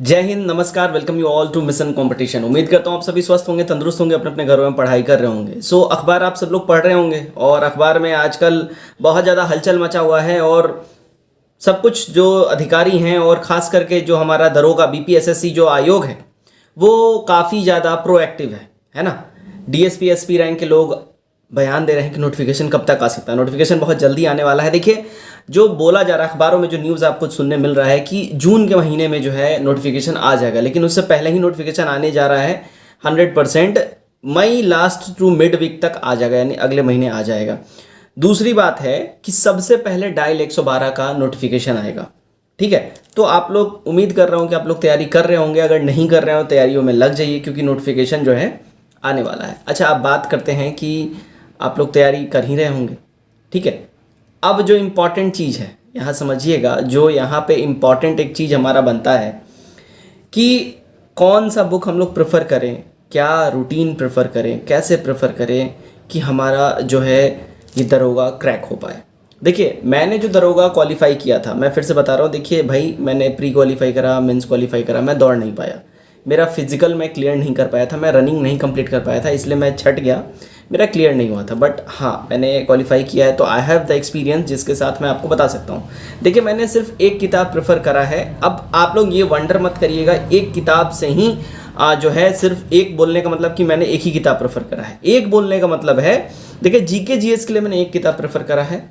जय हिंद, नमस्कार, welcome you all to mission competition. उम्मीद करता हूँ आप सभी स्वस्थ होंगे, तंदुरुस्त होंगे, अपने अपने घरों में पढ़ाई कर रहे होंगे। अखबार आप सब लोग पढ़ रहे होंगे और अखबार में आजकल बहुत ज़्यादा हलचल मचा हुआ है और सब कुछ जो अधिकारी हैं और ख़ास करके जो हमारा दरोगा बीपीएसएससी जो आयोग है वो काफ़ी ज़्यादा प्रोएक्टिव है ना। डीएसपी एसपी रैंक के लोग बयान दे रहे हैं कि नोटिफिकेशन कब तक आ सकता है। नोटिफिकेशन बहुत जल्दी आने वाला है। देखिए, जो बोला जा रहा है अखबारों में, जो न्यूज़ आपको सुनने मिल रहा है कि जून के महीने में जो है नोटिफिकेशन आ जाएगा, लेकिन उससे पहले ही नोटिफिकेशन आने जा रहा है 100%। मई लास्ट टू मिड वीक तक आ जाएगा, यानी अगले महीने आ जाएगा। दूसरी बात है कि सबसे पहले डायल 112 का नोटिफिकेशन आएगा। ठीक है, तो आप लोग, उम्मीद कर रहा हूँ कि आप लोग तैयारी कर रहे होंगे। अगर नहीं कर रहे हो तैयारियों में लग जाइए, क्योंकि नोटिफिकेशन जो है आने वाला है। अच्छा, आप बात करते हैं कि आप लोग तैयारी कर ही रहे होंगे। ठीक है, अब जो इम्पॉर्टेंट चीज़ है यहाँ समझिएगा। जो यहाँ पे इम्पॉर्टेंट एक चीज़ हमारा बनता है कि कौन सा बुक हम लोग प्रेफर करें, क्या रूटीन प्रेफर करें, कैसे प्रेफर करें कि हमारा जो है ये दरोगा क्रैक हो पाए। देखिए, मैंने जो दरोगा क्वालिफाई किया था, मैं फिर से बता रहा हूँ। देखिए भाई, मैंने प्री क्वालिफाई करा, मेंस क्वालिफाई करा, मैं दौड़ नहीं पाया। मेरा फिजिकल मैं क्लियर नहीं कर पाया था, मैं रनिंग नहीं कंप्लीट कर पाया था, इसलिए मैं छट गया, मेरा क्लियर नहीं हुआ था। बट हाँ, मैंने क्वालिफाई किया है, तो आई हैव द एक्सपीरियंस जिसके साथ मैं आपको बता सकता हूँ। देखिए, मैंने सिर्फ एक किताब प्रेफर करा है। अब आप लोग ये वंडर मत करिएगा, एक किताब से ही जो है सिर्फ एक बोलने का मतलब कि मैंने एक ही किताब प्रेफर करा है। एक बोलने का मतलब है, देखिए, जीके जीएस के लिए मैंने एक किताब प्रेफर करा है,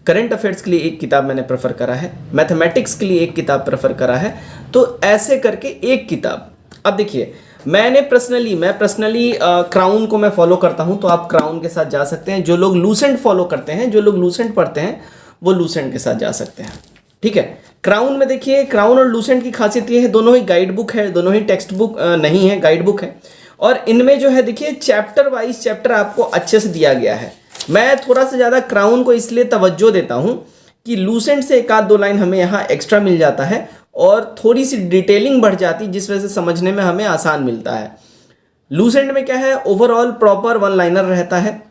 करंट अफेयर्स के लिए एक किताब मैंने प्रेफर करा है, मैथमेटिक्स के लिए एक किताब प्रेफर करा है। तो ऐसे करके एक किताब। अब देखिए, मैं पर्सनली क्राउन को मैं फॉलो करता हूं, तो आप क्राउन के साथ जा सकते हैं। जो लोग लूसेंट फॉलो करते हैं, जो लोग लूसेंट पढ़ते हैं, वो लूसेंट के साथ जा सकते हैं। ठीक है, क्राउन में देखिए, क्राउन और लूसेंट की खासियत ये है, दोनों ही गाइड बुक है, दोनों ही टेक्स्ट बुक नहीं है, गाइड बुक है। और इनमें जो है देखिए, चैप्टर वाइज चैप्टर आपको अच्छे से दिया गया है। मैं थोड़ा सा ज़्यादा क्राउन को इसलिए तवज्जो देता हूँ कि लूसेंट से एक आध दो लाइन हमें यहाँ एक्स्ट्रा मिल जाता है और थोड़ी सी डिटेलिंग बढ़ जाती, जिस वजह से समझने में हमें आसान मिलता है। लूसेंट में क्या है, ओवरऑल प्रॉपर वन लाइनर रहता है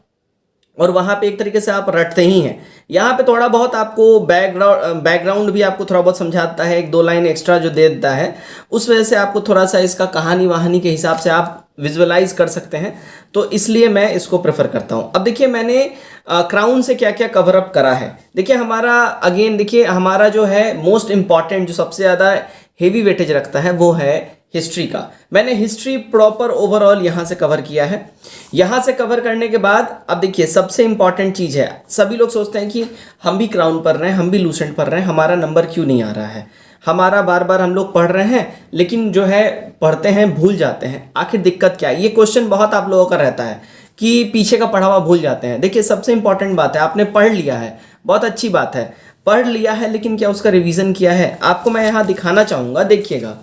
और वहाँ पे एक तरीके से आप रटते ही हैं। यहाँ पे थोड़ा बहुत आपको बैकग्राउंड भी आपको थोड़ा बहुत समझाता है, एक दो लाइन एक्स्ट्रा जो दे देता है, उस वजह से आपको थोड़ा सा इसका कहानी वहानी के हिसाब से आप विजुअलाइज कर सकते हैं। तो इसलिए मैं इसको प्रेफर करता हूँ। अब देखिए, मैंने क्राउन से क्या क्या कवर अप करा है। देखिए, हमारा अगेन देखिए, हमारा जो है मोस्ट इम्पॉर्टेंट, जो सबसे ज़्यादा हेवी वेटेज रखता है, वो है हिस्ट्री का। मैंने हिस्ट्री प्रॉपर ओवरऑल यहाँ से कवर किया है। यहाँ से कवर करने के बाद अब देखिए, सबसे इंपॉर्टेंट चीज़ है, सभी लोग सोचते हैं कि हम भी क्राउन पढ़ रहे हैं, हम भी लूसेंट पढ़ रहे हैं, हमारा नंबर क्यों नहीं आ रहा है। हमारा बार बार हम लोग पढ़ रहे हैं, लेकिन जो है पढ़ते हैं भूल जाते हैं। आखिर दिक्कत क्या है? ये क्वेश्चन बहुत आप लोगों का रहता है कि पीछे का पढ़ा हुआ भूल जाते हैं। देखिए, सबसे इंपॉर्टेंट बात है, आपने पढ़ लिया है, बहुत अच्छी बात है, पढ़ लिया है, लेकिन क्या उसका रिवीजन किया है? आपको मैं यहाँ दिखाना चाहूँगा। देखिएगा,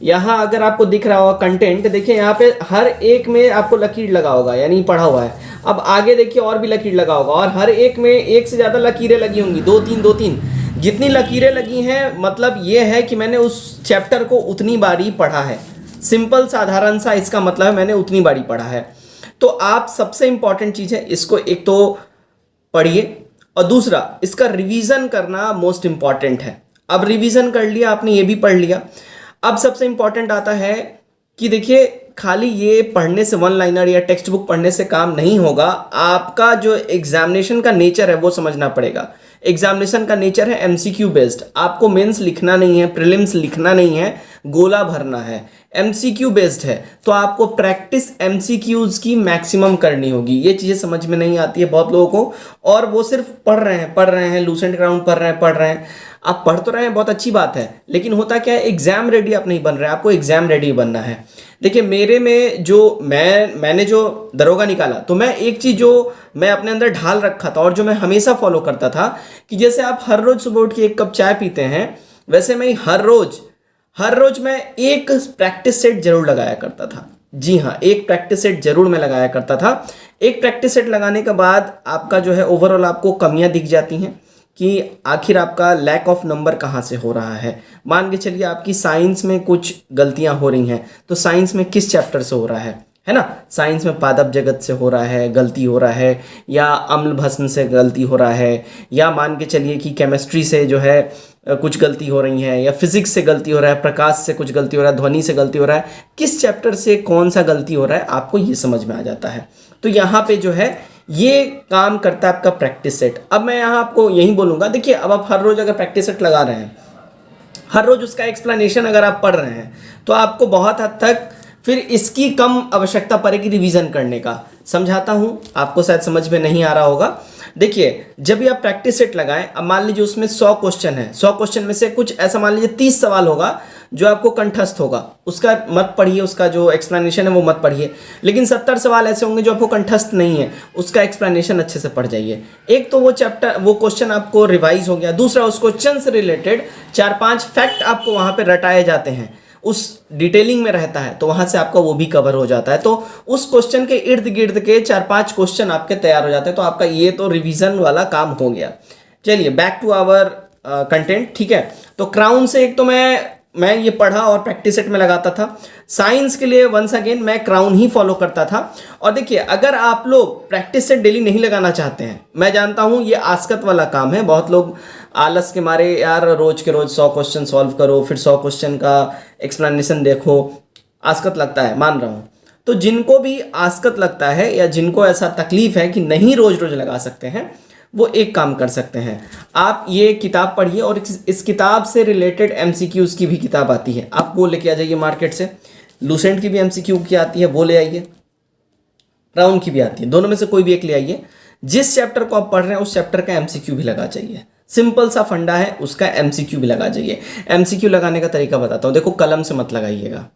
यहाँ अगर आपको दिख रहा होगा कंटेंट, देखिए यहाँ पे हर एक में आपको लकीर लगा होगा, यानी पढ़ा हुआ है। अब आगे देखिए, और भी लकीर लगा होगा, और हर एक में एक से ज़्यादा लकीरें लगी होंगी, दो तीन। जितनी लकीरें लगी हैं, मतलब ये है कि मैंने उस चैप्टर को उतनी बारी पढ़ा है। सिंपल साधारण सा इसका मतलब है, मैंने उतनी बारी पढ़ा है। तो आप, सबसे इंपॉर्टेंट चीज़ है, इसको एक तो पढ़िए और दूसरा इसका रिवीजन करना मोस्ट इंपॉर्टेंट है। अब रिवीजन कर लिया आपने, ये भी पढ़ लिया। अब सबसे इंपॉर्टेंट आता है कि देखिए, खाली ये पढ़ने से, वन लाइनर या टेक्स्ट बुक पढ़ने से काम नहीं होगा। आपका जो एग्जामिनेशन का नेचर है वो समझना पड़ेगा। एग्जामिनेशन का नेचर है एमसीक्यू बेस्ड। आपको मेंस लिखना नहीं है, प्रीलिम्स लिखना नहीं है, गोला भरना है। एमसीक्यू बेस्ड है, तो आपको प्रैक्टिस एमसीक्यूज की मैक्सिमम करनी होगी। ये चीज़ें समझ में नहीं आती है बहुत लोगों को, और वो सिर्फ पढ़ रहे हैं, लूसेंट क्राउन पढ़ रहे हैं। आप पढ़ तो रहे हैं, बहुत अच्छी बात है, लेकिन होता क्या है, एग्जाम रेडी आप नहीं बन रहे, आपको एग्जाम रेडी बनना है। देखिए, मेरे में जो मैंने जो दरोगा निकाला, तो मैं एक चीज़ जो मैं अपने अंदर ढाल रखा था और जो मैं हमेशा फॉलो करता था कि जैसे आप हर रोज सुबह उठ के एक कप चाय पीते हैं, वैसे मैं हर रोज मैं एक प्रैक्टिस सेट जरूर लगाया करता था। जी हाँ, एक प्रैक्टिस सेट जरूर मैं लगाया करता था। एक प्रैक्टिस सेट लगाने के बाद आपका जो है ओवरऑल आपको कमियां दिख जाती हैं कि आखिर आपका लैक ऑफ नंबर कहाँ से हो रहा है। मान के चलिए, आपकी साइंस में कुछ गलतियां हो रही हैं, तो साइंस में किस चैप्टर से हो रहा है ना। साइंस में पादप जगत से हो रहा है, गलती हो रहा है, या अम्ल भस्म से गलती हो रहा है, या मान के चलिए कि केमिस्ट्री से जो है कुछ गलती हो रही है, या फिजिक्स से गलती हो रहा है, प्रकाश से कुछ गलती हो रहा है, ध्वनि से गलती हो रहा है, किस चैप्टर से कौन सा गलती हो रहा है आपको ये समझ में आ जाता है। तो यहाँ पे जो है ये काम करता है आपका प्रैक्टिस सेट। अब मैं यहाँ आपको यही बोलूँगा, देखिए अब आप हर रोज़ अगर प्रैक्टिस सेट लगा रहे हैं, हर रोज़ उसका एक्सप्लेनेशन अगर आप पढ़ रहे हैं, तो आपको बहुत हद तक फिर इसकी कम आवश्यकता पड़ेगी रिवीजन करने का। समझाता हूँ, आपको शायद समझ में नहीं आ रहा होगा। देखिए जब भी आप प्रैक्टिस सेट लगाएं, अब मान लीजिए उसमें 100 क्वेश्चन है, 100 क्वेश्चन में से कुछ ऐसा मान लीजिए 30 सवाल होगा जो आपको कंठस्थ होगा, उसका मत पढ़िए, उसका जो एक्सप्लेनेशन है वो मत पढ़िए। लेकिन 70 सवाल ऐसे होंगे जो आपको कंठस्थ नहीं है, उसका एक्सप्लेनेशन अच्छे से पढ़ जाइए। एक तो वो चैप्टर, वो क्वेश्चन आपको रिवाइज हो गया, दूसरा उस क्वेश्चन से रिलेटेड 4-5 फैक्ट आपको वहाँ पे रटाए जाते हैं, उस डिटेलिंग में रहता है, तो वहाँ से आपका वो भी कवर हो जाता है। तो उस क्वेश्चन के इर्द गिर्द के 4-5 क्वेश्चन आपके तैयार हो जाते हैं, तो आपका ये तो रिवीजन वाला काम हो गया। चलिए बैक टू आवर कंटेंट, ठीक है। तो क्राउन से एक तो मैं ये पढ़ा और प्रैक्टिस सेट में लगाता था। साइंस के लिए वंस अगेन मैं क्राउन ही फॉलो करता था। और देखिए अगर आप लोग प्रैक्टिस सेट डेली नहीं लगाना चाहते हैं, मैं जानता हूँ ये आसकत वाला काम है, बहुत लोग आलस के मारे यार रोज के रोज 100 क्वेश्चन सॉल्व करो, फिर 100 क्वेश्चन का एक्सप्लेनेशन देखो, आसकत लगता है, मान रहा हूँ। तो जिनको भी आसकत लगता है या जिनको ऐसा तकलीफ है कि नहीं रोज रोज लगा सकते हैं, वो एक काम कर सकते हैं, आप ये किताब पढ़िए और इस किताब से रिलेटेड एमसीक्यूज़ की भी किताब आती है, आप वो लेके आ जाइए मार्केट से। लूसेंट की भी एमसीक्यू की आती है, वो ले आइए, क्राउन की भी आती है, दोनों में से कोई भी एक ले आइए। जिस चैप्टर को आप पढ़ रहे हैं उस चैप्टर का एमसीक्यू भी लगा जाइए, सिंपल सा फंडा है, उसका एमसीक्यू भी लगा जाइए। एमसीक्यू लगाने का तरीका बताता हूँ, देखो कलम से मत लगाइएगा,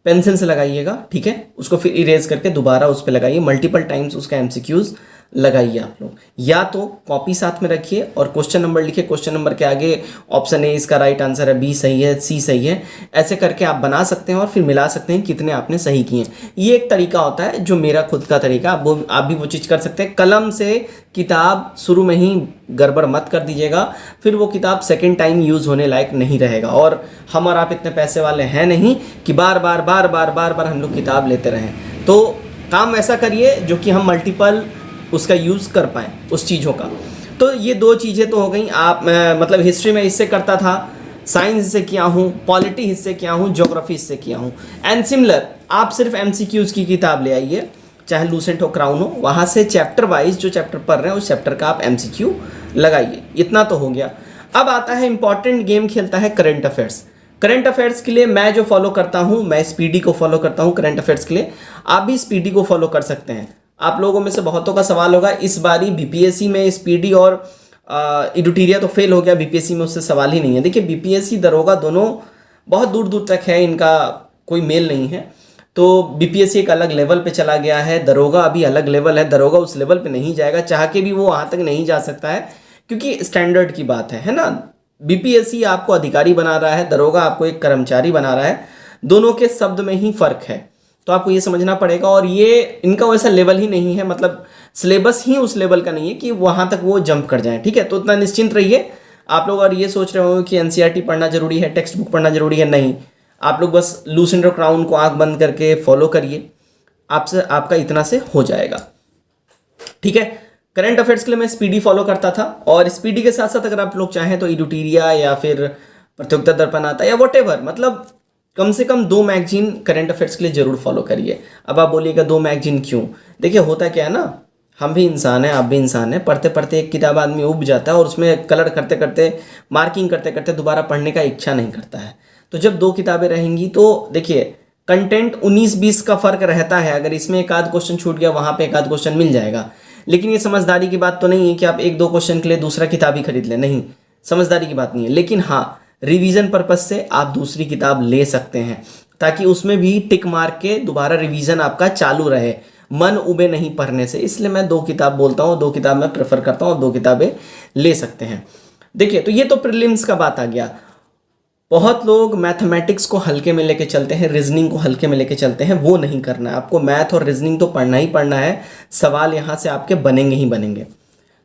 पेंसिल से लगाइएगा, ठीक है। उसको फिर इरेज करके दोबारा उस पर लगाइए, मल्टीपल टाइम्स उसका एमसीक्यूज़ लगाइए आप लोग। या तो कॉपी साथ में रखिए और क्वेश्चन नंबर लिखिए, क्वेश्चन नंबर के आगे ऑप्शन ए इसका राइट आंसर है, बी सही है, सी सही है, ऐसे करके आप बना सकते हैं और फिर मिला सकते हैं कितने आपने सही किए। ये एक तरीका होता है जो मेरा खुद का तरीका, आप भी वो चीज़ कर सकते हैं। कलम से किताब शुरू में ही गड़बड़ मत कर दीजिएगा, फिर वो किताब सेकेंड टाइम यूज़ होने लायक नहीं रहेगा। और हम और आप इतने पैसे वाले हैं नहीं कि बार बार हम लोग किताब लेते रहें। तो काम ऐसा करिए जो कि हम मल्टीपल उसका यूज़ कर पाएँ उस चीज़ों का। तो ये 2 चीज़ें तो हो गई। आप मतलब हिस्ट्री में इससे करता था, साइंस इससे किया हूँ, पॉलिटी इससे किया हूँ, ज्योग्राफी इससे किया हूँ। एंड सिमिलर आप सिर्फ एमसीक्यूज़ की किताब ले आइए, चाहे लूसेंट हो क्राउन हो, वहाँ से चैप्टर वाइज जो चैप्टर पढ़ रहे हैं उस चैप्टर का आप एमसीक्यू लगाइए। इतना तो हो गया। अब आता है इंपॉर्टेंट गेम खेलता है करंट अफेयर्स। करंट अफेयर्स के लिए मैं जो फॉलो करता हूँ, मैं स्पीडी को फॉलो करता हूँ करंट अफेयर्स के लिए, आप भी स्पीडी को फॉलो कर सकते हैं। आप लोगों में से बहुतों का सवाल होगा, इस बारी बीपीएससी में स्पीडी और एडुटीरिया तो फेल हो गया, बीपीएससी में उससे सवाल ही नहीं है। देखिए बीपीएससी दरोगा दोनों बहुत दूर दूर तक है, इनका कोई मेल नहीं है। तो बीपीएससी एक अलग लेवल पे चला गया है, दरोगा अभी अलग लेवल है, दरोगा उस लेवल पे नहीं जाएगा, चाह के भी वो वहाँ तक नहीं जा सकता है, क्योंकि स्टैंडर्ड की बात है ना। बीपीएससी आपको अधिकारी बना रहा है, दरोगा आपको एक कर्मचारी बना रहा है, दोनों के शब्द में ही फ़र्क है। तो आपको ये समझना पड़ेगा। और ये इनका वैसा लेवल ही नहीं है, मतलब सिलेबस ही उस लेवल का नहीं है कि वहाँ तक वो जंप कर जाएं, ठीक है। तो उतना निश्चिंत रहिए। आप लोग और ये सोच रहे हो कि एनसीईआरटी पढ़ना जरूरी है, टेक्स्ट बुक पढ़ना जरूरी है, नहीं। आप लोग बस लूसेंट और क्राउन को आंख बंद करके फॉलो करिए, आपसे आपका इतना से हो जाएगा, ठीक है। करंट अफेयर्स के लिए मैं स्पीडी फॉलो करता था, और स्पीडी के साथ साथ अगर आप लोग चाहें तो एडुटीरिया या फिर प्रतियोगिता दर्पण आता है या वॉटेवर, मतलब कम से कम 2 मैगजीन करंट अफेयर्स के लिए जरूर फॉलो करिए। अब आप बोलिएगा 2 मैगजीन क्यों? देखिए होता क्या है ना, हम भी इंसान हैं, आप भी इंसान हैं, पढ़ते पढ़ते एक किताब आदमी उब जाता है और उसमें कलर करते करते, मार्किंग करते करते दोबारा पढ़ने का इच्छा नहीं करता है। तो जब 2 किताबें रहेंगी तो देखिए कंटेंट 19-20 का फ़र्क रहता है। अगर इसमें एक आध क्वेश्चन छूट गया, वहाँ पे एक आध क्वेश्चन मिल जाएगा। लेकिन ये समझदारी की बात तो नहीं है कि आप 1-2 क्वेश्चन के लिए दूसरा किताब ही खरीद लें, नहीं, समझदारी की बात नहीं है। लेकिन हाँ, रिवीजन पर्पस से आप दूसरी किताब ले सकते हैं, ताकि उसमें भी टिक मार के दोबारा रिवीजन आपका चालू रहे, मन उबे नहीं पढ़ने से। इसलिए मैं 2 किताब बोलता हूँ, 2 किताब मैं प्रेफर करता हूँ, 2 किताबें ले सकते हैं। देखिए तो ये तो प्रीलिम्स का बात आ गया। बहुत लोग मैथमेटिक्स को हल्के में लेके चलते हैं, रीजनिंग को हल्के में लेके चलते हैं, वो नहीं करना है। आपको मैथ और रीजनिंग तो पढ़ना ही पढ़ना है, सवाल यहाँ से आपके बनेंगे ही बनेंगे।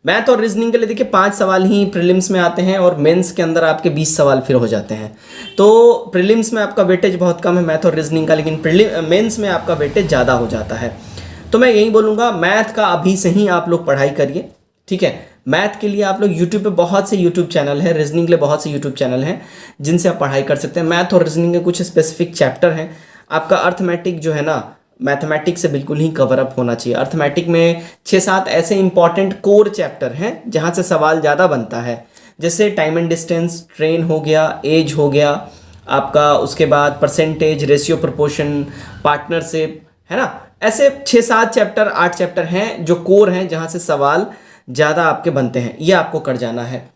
मैथ और रीजनिंग के लिए देखिए 5 सवाल ही प्रीलिम्स में आते हैं और मेंस के अंदर आपके 20 सवाल फिर हो जाते हैं। तो प्रीलिम्स में आपका वेटेज बहुत कम है मैथ और रीजनिंग का, लेकिन मेंस में आपका वेटेज ज़्यादा हो जाता है। तो मैं यही बोलूँगा, मैथ का अभी से ही आप लोग पढ़ाई करिए, ठीक है। मैथ के लिए आप लोग यूट्यूब पे बहुत से यूट्यूब चैनल है, रीजनिंग के लिए बहुत से यूट्यूब चैनल हैं जिनसे आप पढ़ाई कर सकते हैं। मैथ और रीजनिंग के कुछ स्पेसिफिक चैप्टर हैं। आपका अर्थमेटिक जो है ना, मैथमेटिक्स से बिल्कुल ही कवर अप होना चाहिए। अर्थमेटिक में 6-7 ऐसे इंपॉर्टेंट कोर चैप्टर हैं जहाँ से सवाल ज़्यादा बनता है, जैसे टाइम एंड डिस्टेंस, ट्रेन हो गया, एज हो गया आपका, उसके बाद परसेंटेज, रेशियो, प्रोपोर्शन, पार्टनरशिप, है ना। ऐसे 6-7 चैप्टर, 8 चैप्टर हैं जो कोर हैं जहाँ से सवाल ज़्यादा आपके बनते हैं, ये आपको कर जाना है।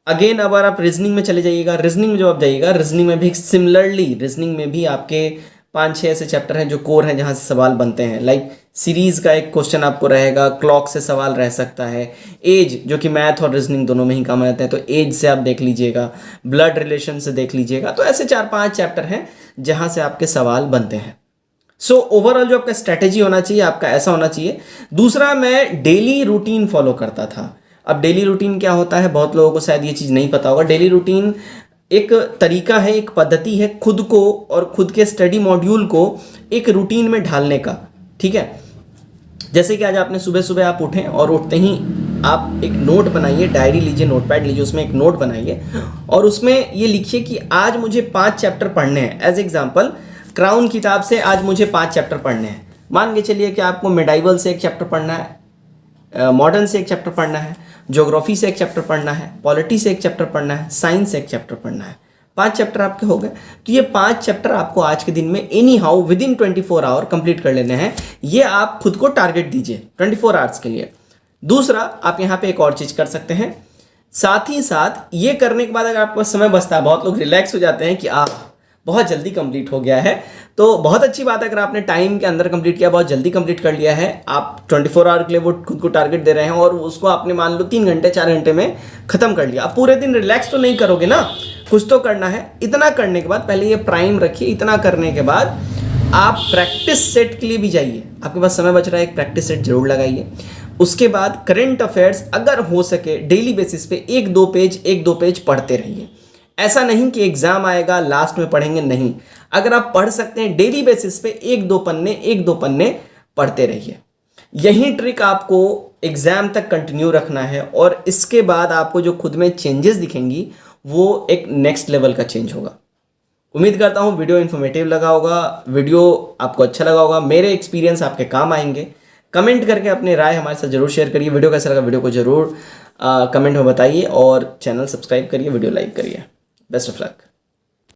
अगेन अगर आप रीजनिंग में चले जाइएगा, रीजनिंग में जब आप जाइएगा, रीजनिंग में भी सिमिलरली, रीजनिंग में भी आपके 5-6 ऐसे चैप्टर हैं जो कोर हैं जहाँ से सवाल बनते हैं। लाइक सीरीज का एक क्वेश्चन आपको रहेगा, क्लॉक से सवाल रह सकता है, एज जो कि मैथ और रीजनिंग दोनों में ही काम आते हैं तो एज से आप देख लीजिएगा, ब्लड रिलेशन से देख लीजिएगा। तो ऐसे 4-5 चैप्टर हैं जहाँ से आपके सवाल बनते हैं। सो ओवरऑल जो आपका स्ट्रैटेजी होना चाहिए आपका ऐसा होना चाहिए। दूसरा, मैं डेली रूटीन फॉलो करता था। अब डेली रूटीन क्या होता है, बहुत लोगों को शायद ये चीज़ नहीं पता होगा। डेली रूटीन एक तरीका है, एक पद्धति है खुद को और खुद के स्टडी मॉड्यूल को एक रूटीन में ढालने का, ठीक है। जैसे कि आज आपने सुबह सुबह आप उठें और उठते ही आप एक नोट बनाइए, डायरी लीजिए, नोटपैड लीजिए, उसमें एक नोट बनाइए और उसमें ये लिखिए कि आज मुझे 5 चैप्टर पढ़ने हैं। एज एग्जाम्पल, क्राउन किताब से आज मुझे 5 चैप्टर पढ़ने हैं। मान के चलिए कि आपको मेडाइवल से एक चैप्टर पढ़ना है, मॉडर्न से एक चैप्टर पढ़ना है, ज्योग्राफी से एक चैप्टर पढ़ना है, पॉलिटी से एक चैप्टर पढ़ना है, साइंस से एक चैप्टर पढ़ना है। 5 चैप्टर आपके हो गए। तो ये 5 चैप्टर आपको आज के दिन में anyhow within 24 hour complete कर लेने हैं। ये आप खुद को टारगेट दीजिए 24 आवर्स के लिए। दूसरा, आप यहाँ पे एक और चीज़ कर सकते हैं, साथ ही साथ ये करने के बाद अगर आपको समय बचता है, बहुत लोग रिलैक्स हो जाते हैं कि बहुत जल्दी कंप्लीट हो गया है, तो बहुत अच्छी बात है। अगर आपने टाइम के अंदर कंप्लीट किया, बहुत जल्दी कंप्लीट कर लिया है, आप 24 आवर के लिए वो खुद को टारगेट दे रहे हैं और उसको आपने मान लो 3 घंटे 4 घंटे में खत्म कर लिया। आप पूरे दिन रिलैक्स तो नहीं करोगे ना, कुछ तो करना है। इतना करने के बाद पहले ये प्राइम रखिए, इतना करने के बाद आप प्रैक्टिस सेट के लिए भी जाइए। आपके पास समय बच रहा है, एक प्रैक्टिस सेट जरूर लगाइए। उसके बाद करंट अफेयर्स अगर हो सके डेली बेसिस पे 1-2 पेज पढ़ते रहिए। ऐसा नहीं कि एग्जाम आएगा लास्ट में पढ़ेंगे, नहीं। अगर आप पढ़ सकते हैं डेली बेसिस पे 1-2 पन्ने पढ़ते रहिए। यही ट्रिक आपको एग्जाम तक कंटिन्यू रखना है और इसके बाद आपको जो खुद में चेंजेस दिखेंगी वो एक नेक्स्ट लेवल का चेंज होगा। उम्मीद करता हूँ वीडियो इन्फॉर्मेटिव लगा होगा, वीडियो आपको अच्छा लगा होगा, मेरे एक्सपीरियंस आपके काम आएंगे। कमेंट करके अपनी राय हमारे साथ जरूर शेयर करिए। वीडियो कैसा लगा वीडियो को जरूर कमेंट में बताइए और चैनल सब्सक्राइब करिए, वीडियो लाइक करिए। Best of luck.